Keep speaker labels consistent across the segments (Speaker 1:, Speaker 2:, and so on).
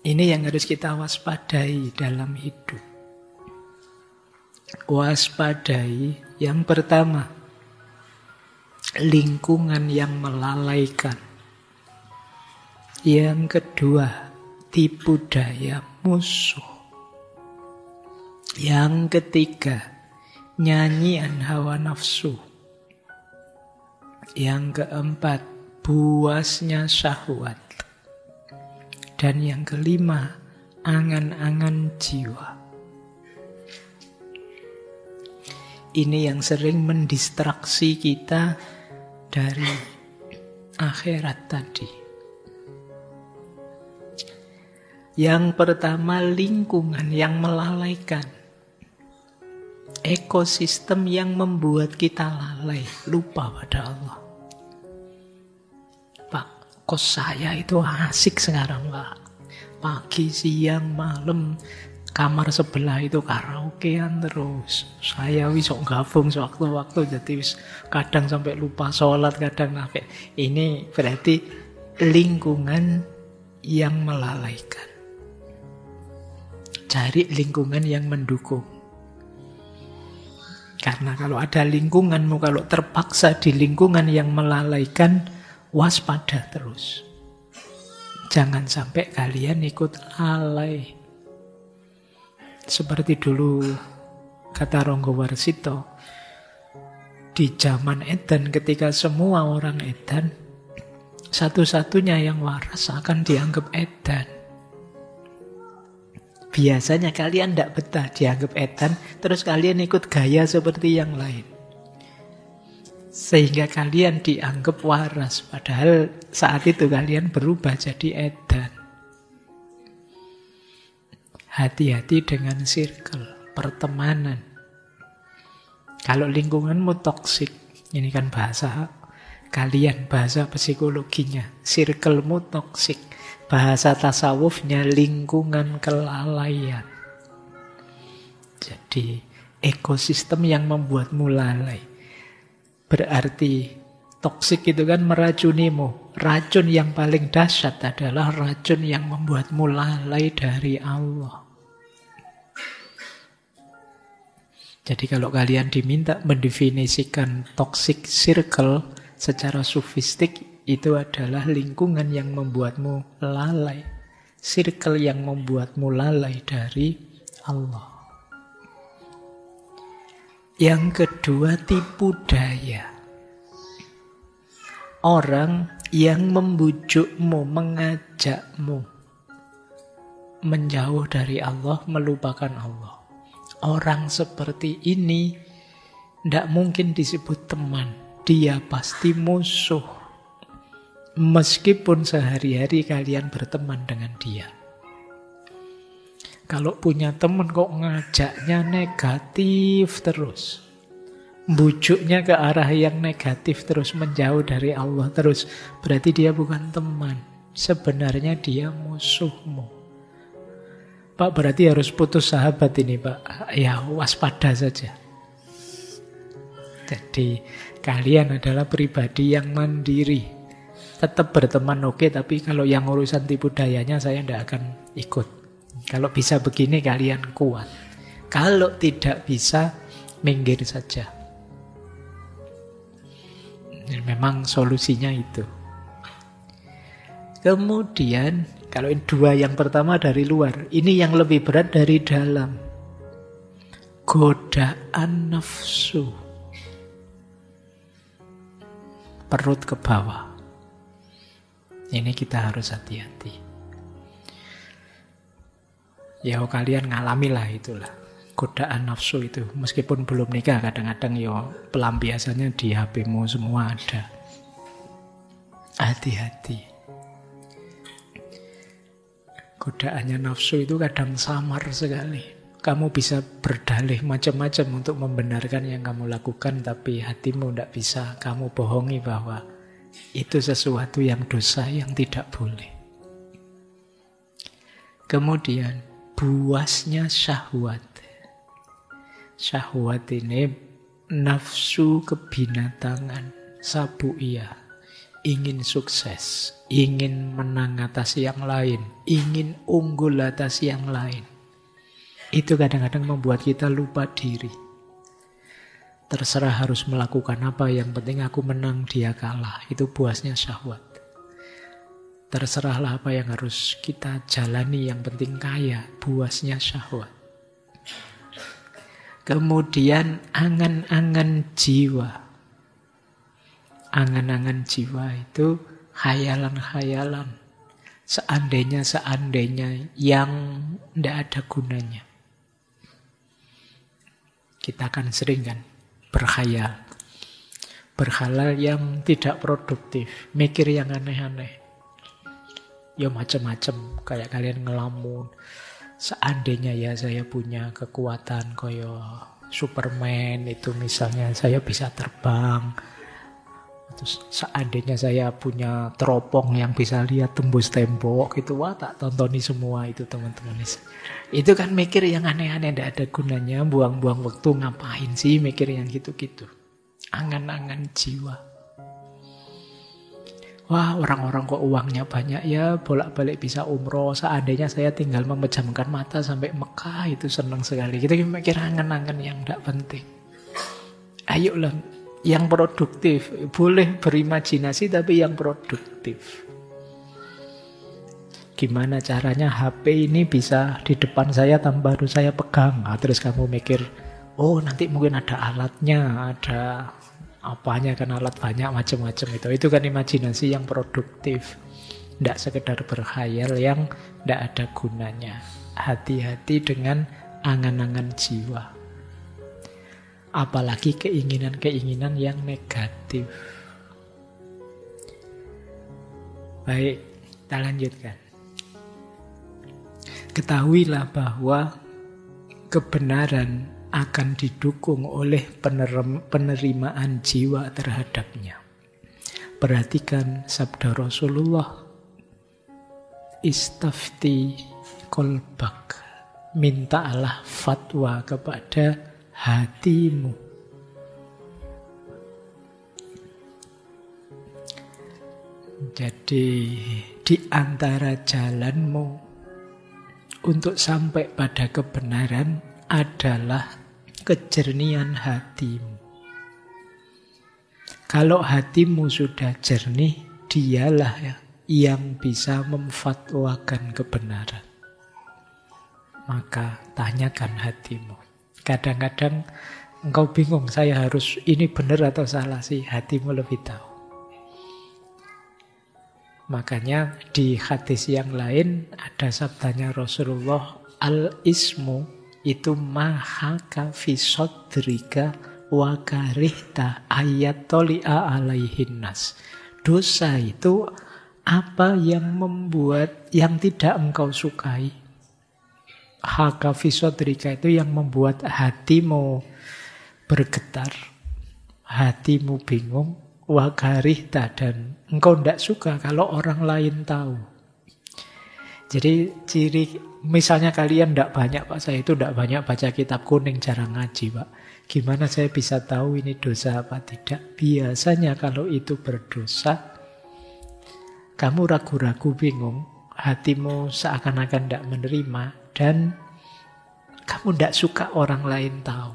Speaker 1: Ini yang harus kita waspadai dalam hidup. Waspadai yang pertama, lingkungan yang melalaikan. Yang kedua, tipu daya musuh. Yang ketiga, nyanyian hawa nafsu. Yang keempat, buasnya syahwat. Dan yang kelima, angan-angan jiwa. Ini yang sering mendistraksi kita dari akhirat tadi. Yang pertama, lingkungan yang melalaikan. Ekosistem yang membuat kita lalai, lupa pada Allah. Pak, kos saya itu asik sekarang, Pak. Pagi, siang, malam, kamar sebelah itu karaokean terus. Saya wisok gabung sewaktu-waktu, jadi kadang sampai lupa sholat, kadang sampai. Ini berarti lingkungan yang melalaikan. Cari lingkungan yang mendukung. Karena kalau ada lingkunganmu, kalau terpaksa di lingkungan yang melalaikan, waspada terus. Jangan sampai kalian ikut lalai. Seperti dulu kata Ronggo Warsito, di zaman edan ketika semua orang edan, satu-satunya yang waras akan dianggap edan. Biasanya kalian tidak betah dianggap edan, terus kalian ikut gaya seperti yang lain. Sehingga kalian dianggap waras, padahal saat itu kalian berubah jadi edan. Hati-hati dengan circle, pertemanan. Kalau lingkunganmu toksik, ini kan bahasa kalian, bahasa psikologinya, circlemu toksik. Bahasa tasawufnya lingkungan kelalaian. Jadi ekosistem yang membuatmu lalai. Berarti toksik itu kan meracunimu. Racun yang paling dahsyat adalah racun yang membuatmu lalai dari Allah. Jadi kalau kalian diminta mendefinisikan toxic circle secara sufistik, itu adalah lingkungan yang membuatmu lalai. Circle yang membuatmu lalai dari Allah. Yang kedua, tipu daya. Orang yang membujukmu, mengajakmu menjauh dari Allah, melupakan Allah. Orang seperti ini tidak mungkin disebut teman. Dia pasti musuh. Meskipun sehari-hari kalian berteman dengan dia. Kalau punya teman kok ngajaknya negatif terus, bujuknya ke arah yang negatif terus, menjauh dari Allah terus, berarti dia bukan teman. Sebenarnya dia musuhmu. Pak, berarti harus putus sahabat ini, Pak. Ya, waspada saja. Jadi kalian adalah pribadi yang mandiri. Tetap berteman oke, tapi kalau yang urusan tipu dayanya saya tidak akan ikut. Kalau bisa begini kalian kuat. Kalau tidak bisa, minggir saja. Memang solusinya itu. Kemudian, kalau dua yang pertama dari luar, ini yang lebih berat dari dalam. Godaan nafsu. Perut ke bawah. Ini kita harus hati-hati. Ya kalian ngalamilah itulah. Godaan nafsu itu. Meskipun belum nikah, kadang-kadang ya pelampiasannya di HP-mu semua ada. Hati-hati. Godaannya nafsu itu kadang samar sekali. Kamu bisa berdalih macam-macam untuk membenarkan yang kamu lakukan, tapi hatimu tidak bisa kamu bohongi bahwa itu sesuatu yang dosa, yang tidak boleh. Kemudian, buasnya syahwat. Syahwat ini nafsu kebinatangan, sabu'iyah. ingin sukses, ingin menang atas yang lain, ingin unggul atas yang lain. Itu kadang-kadang membuat kita lupa diri. Terserah harus melakukan apa, yang penting aku menang, dia kalah. Itu puasnya syahwat. Terserahlah apa yang harus kita jalani, yang penting kaya, puasnya syahwat. Kemudian angan-angan jiwa. Angan-angan jiwa itu khayalan-khayalan. Seandainya-seandainya yang tidak ada gunanya. Kita kan sering kan berkhayal. Berkhayal yang tidak produktif. Mikir yang aneh-aneh. Ya macam-macam. Kayak kalian ngelamun. Seandainya ya saya punya kekuatan kayak Superman itu misalnya, saya bisa terbang. Terus seandainya saya punya teropong yang bisa lihat tembus tembok gitu, wah tak tontoni semua itu teman-teman. Itu kan mikir yang aneh-aneh, tidak ada gunanya, buang-buang waktu, ngapain sih mikir yang gitu-gitu. Angan-angan jiwa. Wah orang-orang kok uangnya banyak ya, bolak-balik bisa umroh, seandainya saya tinggal memejamkan mata sampai Mekah itu senang sekali. Kita mikir angan-angan yang tidak penting. Ayolah, yang produktif, boleh berimajinasi tapi yang produktif. Gimana caranya HP ini bisa di depan saya tanpa harus saya pegang. Nah, terus kamu mikir, oh nanti mungkin ada alatnya, ada apanya kan, alat banyak macam-macam itu. Itu kan imajinasi yang produktif. Tidak sekedar berkhayal yang tidak ada gunanya. Hati-hati dengan angan-angan jiwa. Apalagi keinginan-keinginan yang negatif. Baik, kita lanjutkan. Ketahuilah bahwa kebenaran akan didukung oleh penerimaan jiwa terhadapnya. Perhatikan sabda Rasulullah, istafti kolbak, mintalah fatwa kepada hatimu. Jadi di antara jalanmu untuk sampai pada kebenaran adalah kejernihan hatimu. Kalau hatimu sudah jernih, dialah yang bisa memfatwakan kebenaran. Maka tanyakan hatimu. Kadang-kadang engkau bingung, saya harus ini benar atau salah sih, hatimu lebih tahu. Makanya di hadis yang lain ada sabdanya Rasulullah, al-ismu itu mahaka fi sodrika wa karihta ayatoli'a alaihin nas. Dosa itu apa yang membuat, yang tidak engkau sukai. Haka fi sodrika itu yang membuat hatimu bergetar, hatimu bingung, wa karihta, dan engkau tidak suka kalau orang lain tahu. Jadi ciri, misalnya kalian tidak banyak, Pak, saya itu tidak banyak baca kitab kuning, jarang ngaji, Pak. Gimana saya bisa tahu ini dosa apa tidak? Biasanya kalau itu berdosa, kamu ragu-ragu, bingung, hatimu seakan-akan tidak menerima, dan kamu tidak suka orang lain tahu.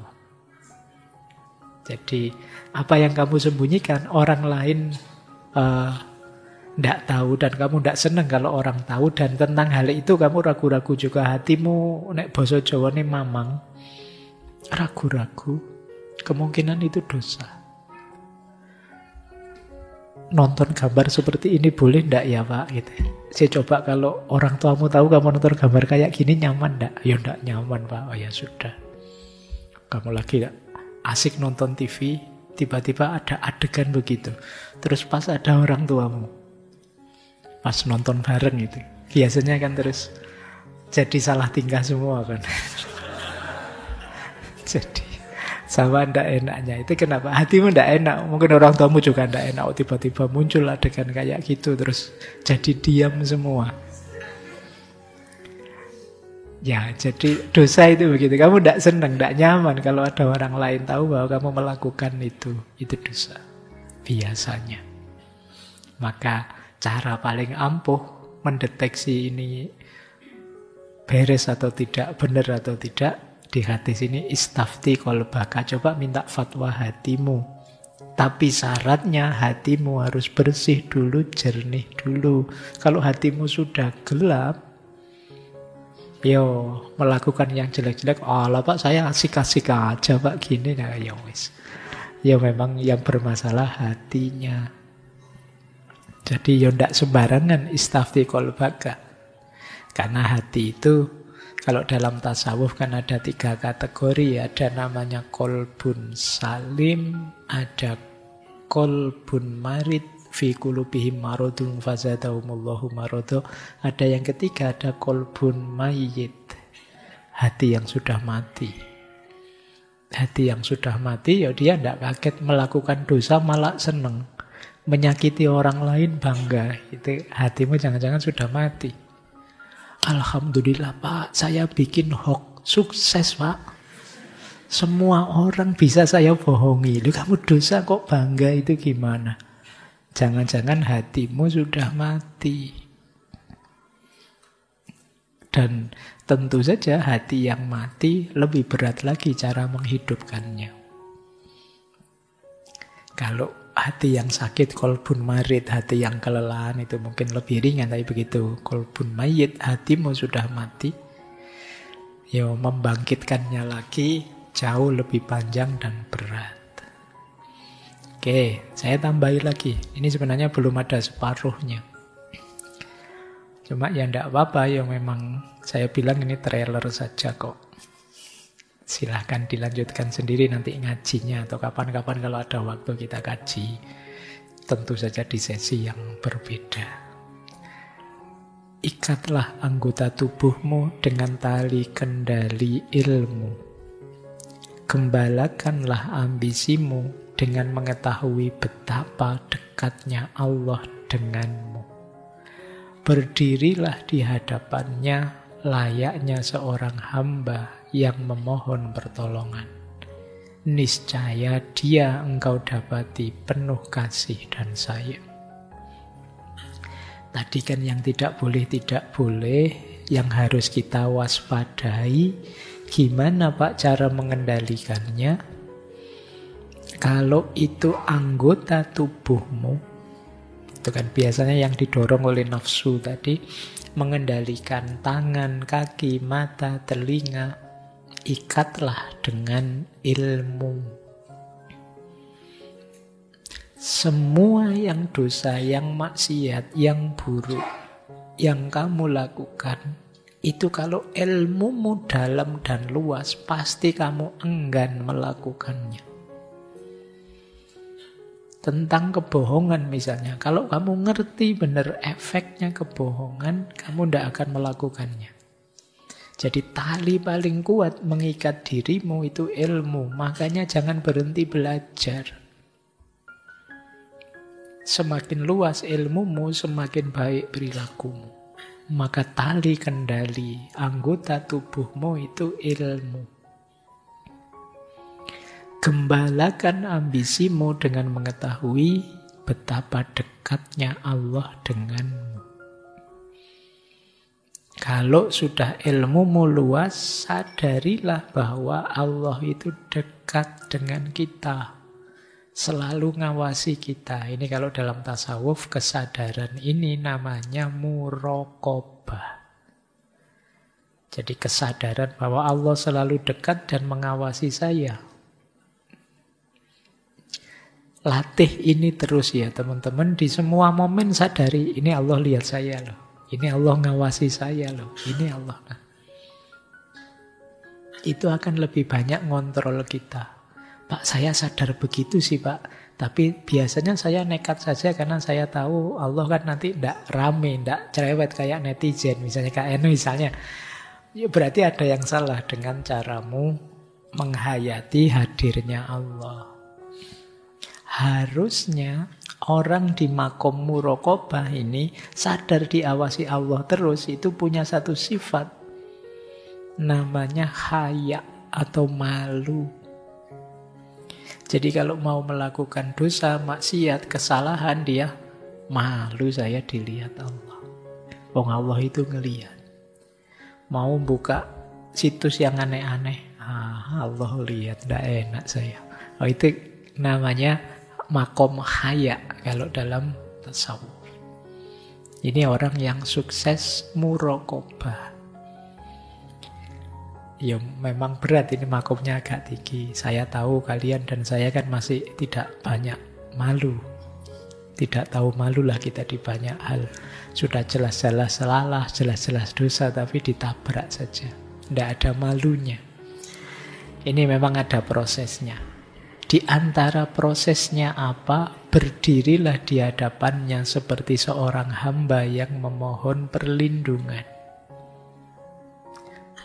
Speaker 1: Jadi apa yang kamu sembunyikan, orang lain tidak tahu, dan kamu tidak senang kalau orang tahu, dan tentang hal itu kamu ragu-ragu juga. Hatimu, nek basa Jawa ini mamang, ragu-ragu, kemungkinan itu dosa. Nonton gambar seperti ini boleh ndak ya Pak? Gitu. Saya coba kalau orang tuamu tahu kamu nonton gambar kayak gini, nyaman ndak? Ya ndak nyaman Pak. Oh ya sudah. Kamu lagi asik nonton TV, tiba-tiba ada adegan begitu. Terus pas ada orang tuamu, pas nonton bareng itu, biasanya kan terus jadi salah tingkah semua kan. Jadi sama ndak enaknya itu, kenapa hatimu ndak enak? Mungkin orang tuamu juga ndak enak. Tiba-tiba muncul adegan kayak gitu, terus jadi diam semua. Ya, jadi dosa itu begitu. Kamu ndak senang, ndak nyaman kalau ada orang lain tahu bahwa kamu melakukan itu dosa. Biasanya. Maka cara paling ampuh mendeteksi ini beres atau tidak, benar atau tidak, di hadis ini istafti qalbaka, coba minta fatwa hatimu. Tapi syaratnya hatimu harus bersih dulu, jernih dulu. Kalau hatimu sudah gelap, yo melakukan yang jelek-jelek, lah Pak saya asik-asik aja Pak gini, nah ya wis. Ya memang yang bermasalah hatinya. Jadi ya ndak sembarangan istafti qalbaka. Karena hati itu kalau dalam tasawuf kan ada 3 kategori, ada namanya qalbun salim, ada qalbun marid, fi qulubihim maradun fazadahumullahu marada. Ada yang ketiga, ada qalbun mayyit, hati yang sudah mati. Hati yang sudah mati, ya dia tidak kaget melakukan dosa, malah seneng. Menyakiti orang lain bangga. Itu hatimu jangan-jangan sudah mati. Alhamdulillah Pak, saya bikin hoax, sukses Pak. Semua orang bisa saya bohongi. Lu kamu dosa kok bangga, itu gimana? Jangan-jangan hatimu sudah mati. Dan tentu saja hati yang mati lebih berat lagi cara menghidupkannya. Kalau hati yang sakit, qalbun marid, hati yang kelelahan, itu mungkin lebih ringan. Tapi begitu qalbun mayyit, hatimu sudah mati, ya membangkitkannya lagi jauh lebih panjang dan berat. Oke, saya tambahi lagi. Ini sebenarnya belum ada separuhnya. Cuma ya enggak apa-apa, ya memang saya bilang ini trailer saja kok. Silahkan dilanjutkan sendiri nanti ngajinya, atau kapan-kapan kalau ada waktu kita kaji. Tentu saja di sesi yang berbeda. Ikatlah anggota tubuhmu dengan tali kendali ilmu. Gembalakanlah ambisimu dengan mengetahui betapa dekatnya Allah denganmu. Berdirilah di hadapannya layaknya seorang hamba yang memohon pertolongan. Niscaya dia engkau dapati penuh kasih dan sayang. Tadi kan yang tidak boleh, yang harus kita waspadai. Gimana Pak cara mengendalikannya? Kalau itu anggota tubuhmu, itu kan biasanya yang didorong oleh nafsu tadi, mengendalikan tangan, kaki, mata, telinga, ikatlah dengan ilmu. Semua yang dosa, yang maksiat, yang buruk, yang kamu lakukan, itu kalau ilmumu dalam dan luas, pasti kamu enggan melakukannya. Tentang kebohongan misalnya, kalau kamu ngerti benar efeknya kebohongan, kamu tidak akan melakukannya. Jadi tali paling kuat mengikat dirimu itu ilmu. Makanya jangan berhenti belajar. Semakin luas ilmumu, semakin baik perilakumu. Maka tali kendali anggota tubuhmu itu ilmu. Gembalakan ambisimu dengan mengetahui betapa dekatnya Allah denganmu. Kalau sudah ilmumu luas, sadarilah bahwa Allah itu dekat dengan kita. Selalu ngawasi kita. Ini kalau dalam tasawuf, kesadaran ini namanya muraqabah. Jadi kesadaran bahwa Allah selalu dekat dan mengawasi saya. Latih ini terus ya teman-teman. Di semua momen sadari, ini Allah lihat saya loh. Ini Allah ngawasi saya loh. Ini Allah. Itu akan lebih banyak ngontrol kita. Pak, saya sadar begitu sih Pak. Tapi biasanya saya nekat saja karena saya tahu Allah kan nanti tidak rame, tidak cerewet kayak netizen. Misalnya Kak Eno misalnya. Ya berarti ada yang salah dengan caramu menghayati hadirnya Allah. Harusnya orang di makom muraqabah ini sadar diawasi Allah terus, itu punya satu sifat. Namanya haya atau malu. Jadi kalau mau melakukan dosa, maksiat, kesalahan, dia Malu saya dilihat Allah. Wong Allah itu ngelihat. Mau buka situs yang aneh-aneh, Allah lihat, tidak enak saya. Itu namanya makom haya kalau dalam tasawuf. Ini orang yang sukses muraqabah. Ya memang berat, ini makomnya agak tinggi. Saya tahu kalian dan saya kan masih tidak banyak malu. Tidak tahu malu lah kita di banyak hal. Sudah jelas-jelas salah, jelas-jelas dosa, tapi ditabrak saja. Tidak ada malunya. Ini memang ada prosesnya. Di antara prosesnya apa? Berdirilah di hadapannya seperti seorang hamba yang memohon perlindungan.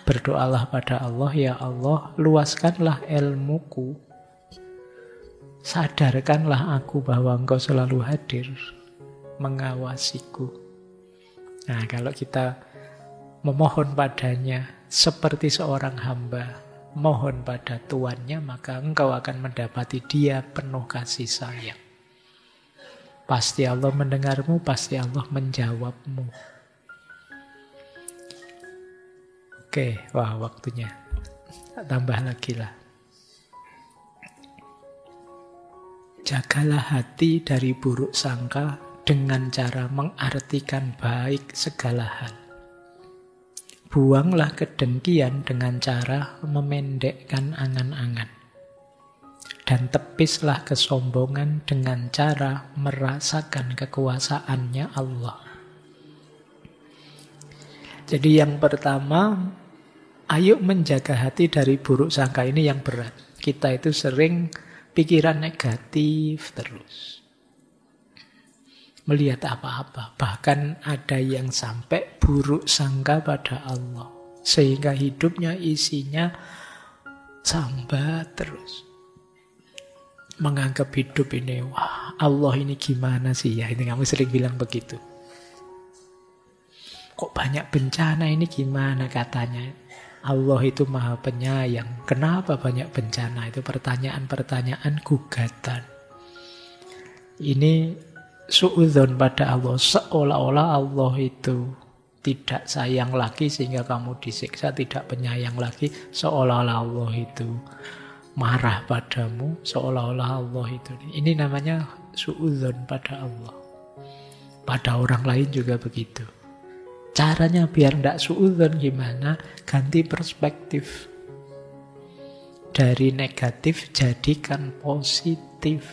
Speaker 1: Berdoalah pada Allah, ya Allah, luaskanlah ilmuku. Sadarkanlah aku bahwa Engkau selalu hadir, mengawasiku. Nah, kalau kita memohon padanya seperti seorang hamba, mohon pada Tuannya, maka engkau akan mendapati Dia penuh kasih sayang. Pasti Allah mendengarmu, pasti Allah menjawabmu. Oke, wah waktunya. Tambah lagi lah. Jagalah hati dari buruk sangka dengan cara mengartikan baik segala hal. Buanglah kedengkian dengan cara memendekkan angan-angan. Dan tepislah kesombongan dengan cara merasakan kekuasaannya Allah. Jadi yang pertama, ayo menjaga hati dari buruk sangka. Ini yang berat. Kita itu sering pikiran negatif terus. Melihat apa-apa. Bahkan ada yang sampai buruk sangka pada Allah. Sehingga hidupnya isinya sambat terus. Menganggap hidup ini, wah Allah ini gimana sih ya? Ini kamu sering bilang begitu. Kok banyak bencana ini gimana katanya? Allah itu maha penyayang. Kenapa banyak bencana? Itu pertanyaan-pertanyaan gugatan. Ini suudzon pada Allah. Seolah-olah Allah itu tidak sayang lagi sehingga kamu disiksa. Tidak penyayang lagi. Seolah-olah Allah itu marah padamu. Seolah-olah Allah itu. Ini namanya suudzon pada Allah. Pada orang lain juga begitu. Caranya biar tidak suudzon gimana? Ganti perspektif. Dari negatif jadikan positif.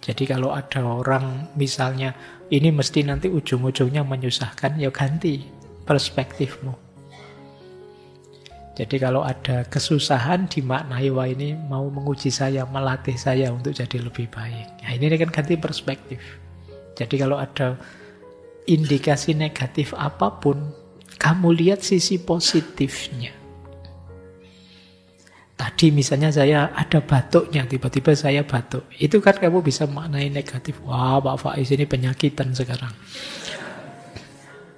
Speaker 1: Jadi kalau ada orang misalnya ini mesti nanti ujung-ujungnya menyusahkan, ya ganti perspektifmu. Jadi kalau ada kesusahan dimaknai, wah ini mau menguji saya, melatih saya untuk jadi lebih baik. Nah, ini kan ganti perspektif. Jadi kalau ada indikasi negatif apapun, kamu lihat sisi positifnya. Tadi misalnya saya ada batuknya, tiba-tiba saya batuk. Itu kan kamu bisa maknai negatif. Wah, Pak Faiz ini penyakitan sekarang.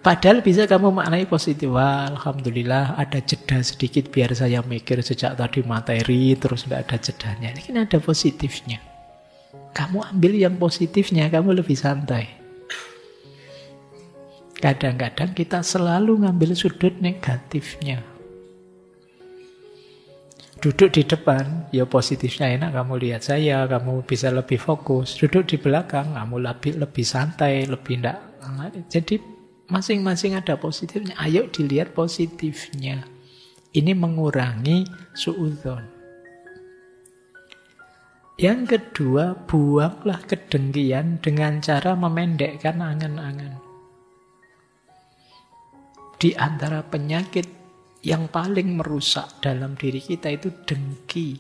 Speaker 1: Padahal bisa kamu maknai positif. Wah, alhamdulillah ada jeda sedikit biar saya mikir sejak tadi materi, terus tidak ada jedanya. Ini kan ada positifnya. Kamu ambil yang positifnya, kamu lebih santai. Kadang-kadang kita selalu ngambil sudut negatifnya. Duduk di depan, ya positifnya enak, kamu lihat saya, kamu bisa lebih fokus. Duduk di belakang, kamu lebih santai, lebih enggak. Jadi masing-masing ada positifnya. Ayo dilihat positifnya. Ini mengurangi suudzon. Yang kedua, buanglah kedengkian dengan cara memendekkan angan-angan. Di antara penyakit yang paling merusak dalam diri kita itu dengki.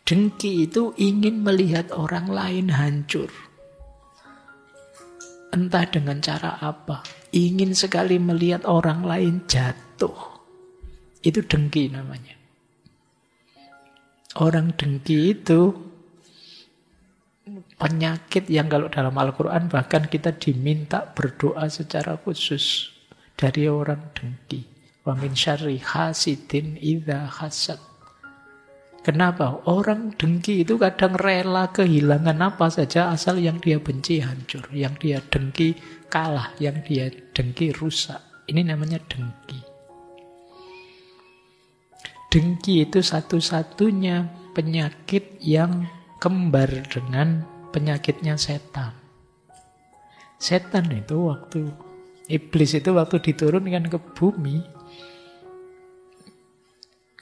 Speaker 1: Dengki itu ingin melihat orang lain hancur. Entah dengan cara apa. Ingin sekali melihat orang lain jatuh. Itu dengki namanya. Orang dengki itu penyakit yang kalau dalam Al-Quran bahkan kita diminta berdoa secara khusus. Dari orang dengki. Wa min syarri hasidin idza hasad. Kenapa? Orang dengki itu kadang rela kehilangan apa saja asal yang dia benci hancur, yang dia dengki kalah, yang dia dengki rusak. Ini namanya dengki. Dengki itu satu-satunya penyakit yang kembar dengan penyakitnya setan. Setan itu iblis itu waktu diturunkan ke bumi,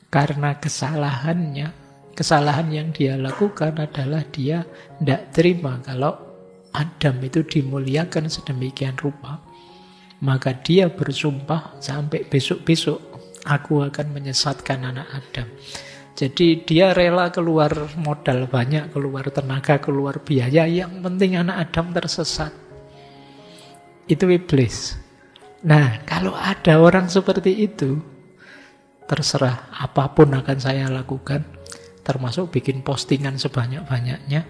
Speaker 1: karena kesalahan yang dia lakukan adalah dia tidak terima kalau Adam itu dimuliakan sedemikian rupa. Maka dia bersumpah sampai besok-besok, aku akan menyesatkan anak Adam. Jadi dia rela keluar modal banyak, keluar tenaga, keluar biaya, yang penting anak Adam tersesat. Itu iblis. Nah, kalau ada orang seperti itu, terserah apapun akan saya lakukan, termasuk bikin postingan sebanyak-banyaknya.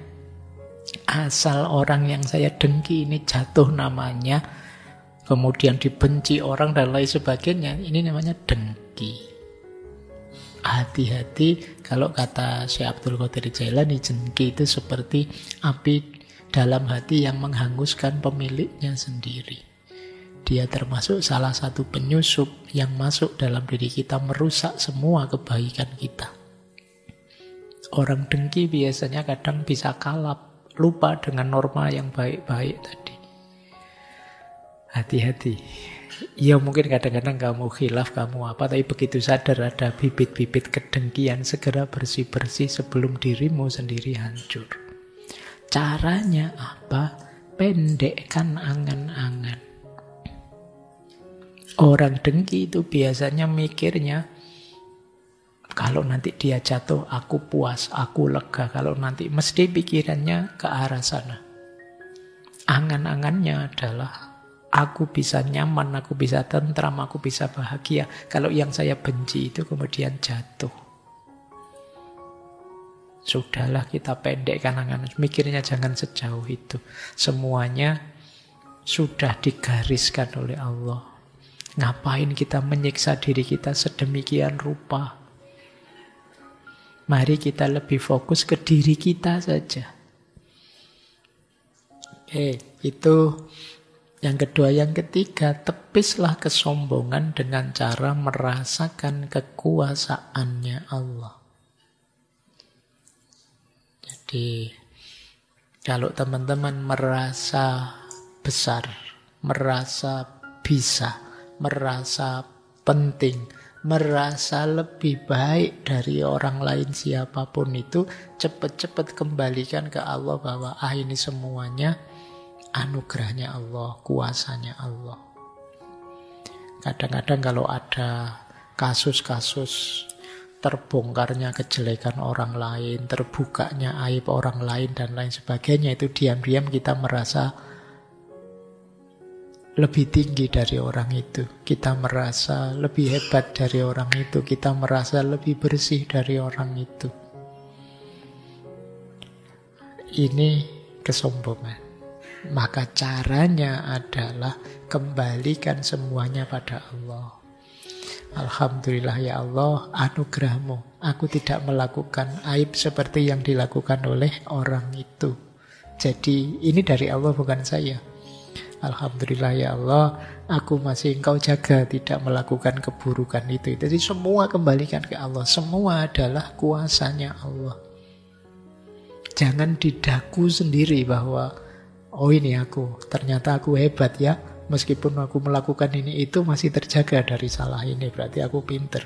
Speaker 1: Asal orang yang saya dengki ini jatuh namanya, kemudian dibenci orang dan lain sebagainya, ini namanya dengki. Hati-hati, kalau kata Syekh Abdul Qadir Jailani, dengki itu seperti api dalam hati yang menghanguskan pemiliknya sendiri. Dia termasuk salah satu penyusup yang masuk dalam diri kita, merusak semua kebaikan kita. Orang dengki biasanya kadang bisa kalap, lupa dengan norma yang baik-baik tadi. Hati-hati. Ya mungkin kadang-kadang kamu khilaf, kamu apa, tapi begitu sadar ada bibit-bibit kedengkian, segera bersih-bersih sebelum dirimu sendiri hancur. Caranya apa? Pendekkan angan-angan. Orang dengki itu biasanya mikirnya, kalau nanti dia jatuh, aku puas, aku lega. Kalau nanti mesti pikirannya ke arah sana. Angan-angannya adalah, aku bisa nyaman, aku bisa tentram, aku bisa bahagia. Kalau yang saya benci itu kemudian jatuh. Sudahlah, kita pendekkan angan. Mikirnya jangan sejauh itu. Semuanya sudah digariskan oleh Allah. Ngapain kita menyiksa diri kita sedemikian rupa? Mari kita lebih fokus ke diri kita saja. Oke, itu yang kedua. Yang ketiga, tepislah kesombongan dengan cara merasakan kekuasaannya Allah. Jadi, kalau teman-teman merasa besar, merasa bisa, merasa penting, merasa lebih baik dari orang lain siapapun itu, cepat-cepat kembalikan ke Allah bahwa ini semuanya anugerahnya Allah, kuasanya Allah. Kadang-kadang kalau ada kasus-kasus terbongkarnya kejelekan orang lain, terbukanya aib orang lain dan lain sebagainya, itu diam-diam kita merasa lebih tinggi dari orang itu. Kita merasa lebih hebat dari orang itu. Kita merasa lebih bersih dari orang itu. Ini kesombongan. Maka caranya adalah kembalikan semuanya pada Allah. Alhamdulillah ya Allah, anugerahmu. Aku tidak melakukan aib seperti yang dilakukan oleh orang itu. Jadi ini dari Allah, bukan saya. Alhamdulillah ya Allah, aku masih Engkau jaga tidak melakukan keburukan itu. Jadi semua kembalikan ke Allah. Semua adalah kuasanya Allah. Jangan didaku sendiri bahwa, oh ini aku, ternyata aku hebat ya. Meskipun aku melakukan ini itu masih terjaga dari salah ini, berarti aku pinter.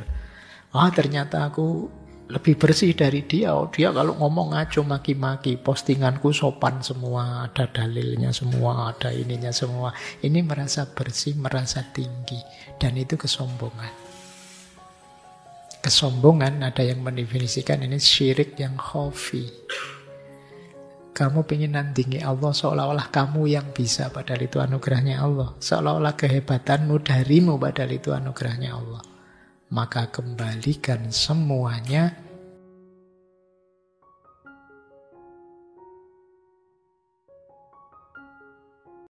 Speaker 1: Ternyata aku lebih bersih dari dia. Dia kalau ngomong ngaco maki-maki, postinganku sopan semua, ada dalilnya semua, ada ininya semua. Ini merasa bersih, merasa tinggi, dan itu kesombongan. Kesombongan ada yang mendefinisikan ini syirik yang khafi. Kamu ingin nandingi Allah seolah-olah kamu yang bisa, padahal itu anugerahnya Allah. Seolah-olah kehebatanmu darimu, padahal itu anugerahnya Allah. Maka kembalikan semuanya